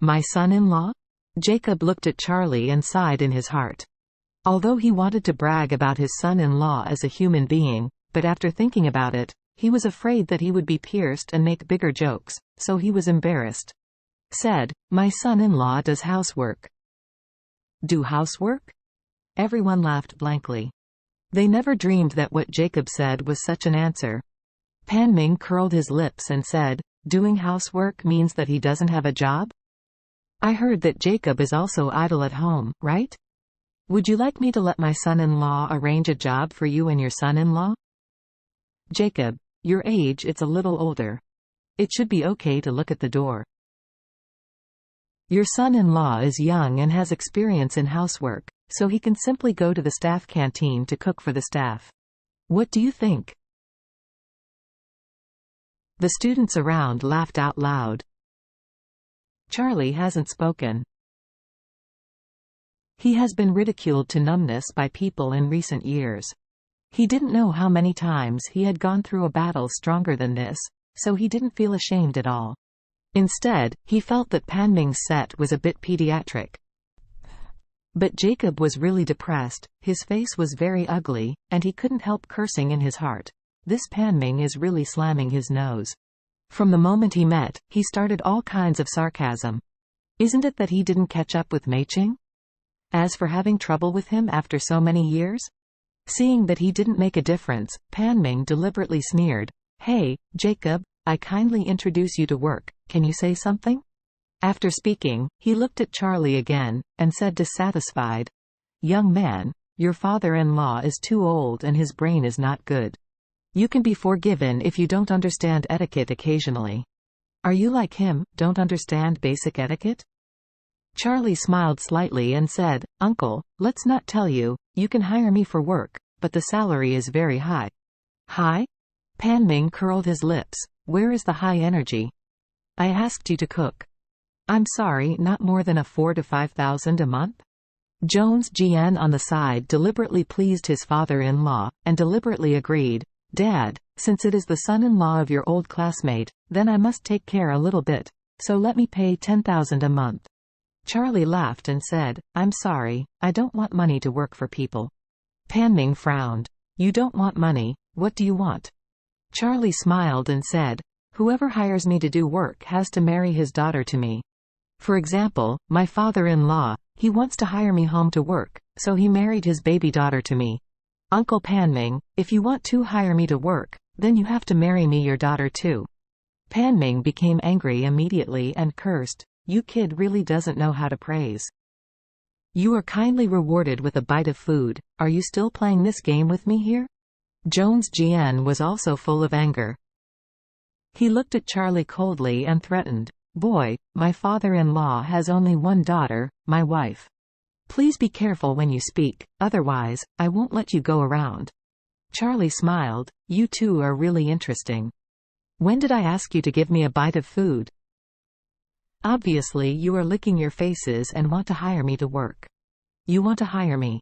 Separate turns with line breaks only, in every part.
My son-in-law? Jacob looked at Charlie and sighed in his heart. Although he wanted to brag about his son-in-law as a human being, but after thinking about it, he was afraid that he would be pierced and make bigger jokes, so he was embarrassed. Said, "My son-in-law does housework." Do housework? Everyone laughed blankly. They never dreamed that what Jacob said was such an answer. Panming curled his lips and said, "Doing housework means that he doesn't have a job? I heard that Jacob is also idle at home, right? Would you like me to let my son-in-law arrange a job for you and your son-in-law?" Jacob, your age, it's a little older. It should be okay to look at the door. Your son-in-law is young and has experience in housework, so he can simply go to the staff canteen to cook for the staff. What do you think? The students around laughed out loud. Charlie hasn't spoken. He has been ridiculed to numbness by people in recent years. He didn't know how many times he had gone through a battle stronger than this, so he didn't feel ashamed at all. Instead, he felt that Panming's set was a bit pediatric. But Jacob was really depressed, his face was very ugly, and he couldn't help cursing in his heart. This Panming is really slamming his nose. From the moment he met, he started all kinds of sarcasm. Isn't it that he didn't catch up with Meiching? As for having trouble with him after so many years? Seeing that he didn't make a difference, Panming deliberately sneered, "Hey, Jacob, I kindly introduce you to work, can you say something?" After speaking, he looked at Charlie again, and said dissatisfied, "Young man, your father-in-law is too old and his brain is not good. You can be forgiven if you don't understand etiquette occasionally. Are you like him, don't understand basic etiquette?" Charlie smiled slightly and said, "Uncle, let's not tell you, you can hire me for work, but the salary is very high." "High?" Panming curled his lips. "Where is the high energy? I asked you to cook." "I'm sorry, not more than a 4,000 to 5,000 a month?" Jones GN on the side deliberately pleased his father-in-law, and deliberately agreed, "Dad, since it is the son-in-law of your old classmate, then I must take care a little bit, so let me pay 10,000 a month." Charlie laughed and said, "I'm sorry, I don't want money to work for people." Panming frowned. "You don't want money, what do you want?" Charlie smiled and said, "Whoever hires me to do work has to marry his daughter to me. For example, my father-in-law, he wants to hire me home to work, so he married his baby daughter to me. Uncle Panming, if you want to hire me to work, then you have to marry me your daughter too." Panming became angry immediately and cursed, "You kid really doesn't know how to praise. You are kindly rewarded with a bite of food, are you still playing this game with me here?" Jones GN was also full of anger. He looked at Charlie coldly and threatened, "Boy, my father-in-law has only one daughter, my wife. Please be careful when you speak, otherwise, I won't let you go around." Charlie smiled, "You two are really interesting. When did I ask you to give me a bite of food? Obviously you are licking your faces and want to hire me to work. You want to hire me.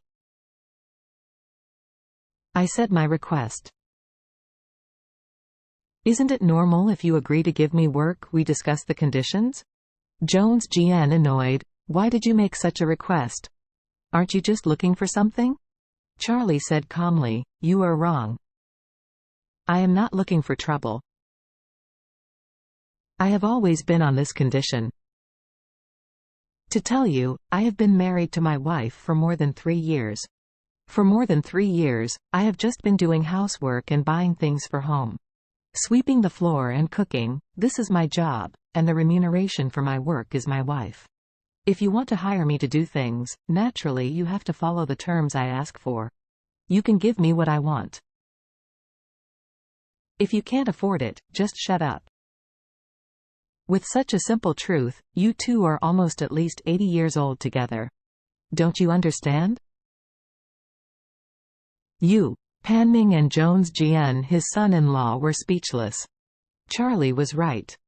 I said my request. Isn't it normal if you agree to give me work we discuss the conditions?" Jones GN annoyed, "Why did you make such a request? Aren't you just looking for something?" Charlie said calmly, "You are wrong. I am not looking for trouble. I have always been on this condition. To tell you, I have been married to my wife for more than 3 years. For more than 3 years, I have just been doing housework and buying things for home. Sweeping the floor and cooking, this is my job, and the remuneration for my work is my wife. If you want to hire me to do things, naturally you have to follow the terms I ask for. You can give me what I want. If you can't afford it, just shut up." With such a simple truth, you two are almost at least 80 years old together. Don't you understand? You, Panming and Jones GN, his son-in-law, were speechless. Charlie was right.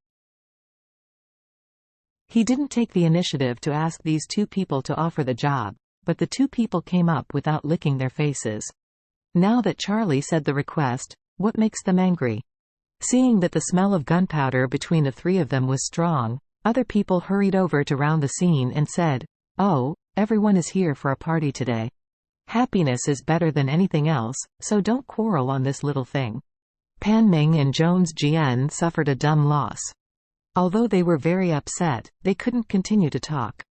He didn't take the initiative to ask these two people to offer the job, but the two people came up without licking their faces. Now that Charlie said the request, what makes them angry? Seeing that the smell of gunpowder between the three of them was strong, Other people hurried over to round the scene and said, "Oh, everyone is here for a party today. Happiness is better than anything else, so don't quarrel on this little thing." Pan Ming and Jones Jian suffered a dumb loss. Although they were very upset, they couldn't continue to talk.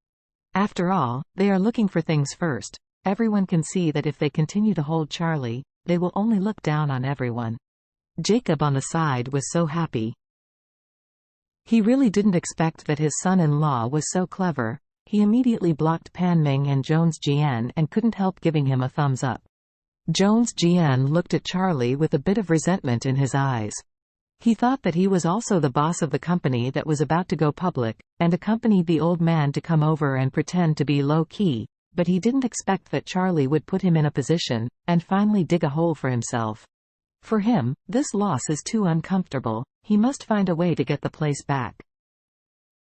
After all, they are looking for things first. Everyone can see that if they continue to hold Charlie, they will only look down on everyone. Jacob on the side was so happy. He really didn't expect that his son-in-law was so clever. He immediately blocked Pan Ming and Jones Jian and couldn't help giving him a thumbs up. Jones Jian looked at Charlie with a bit of resentment in his eyes. He thought that he was also the boss of the company that was about to go public, and accompanied the old man to come over and pretend to be low-key, but he didn't expect that Charlie would put him in a position, and finally dig a hole for himself. For him, this loss is too uncomfortable. He must find a way to get the place back.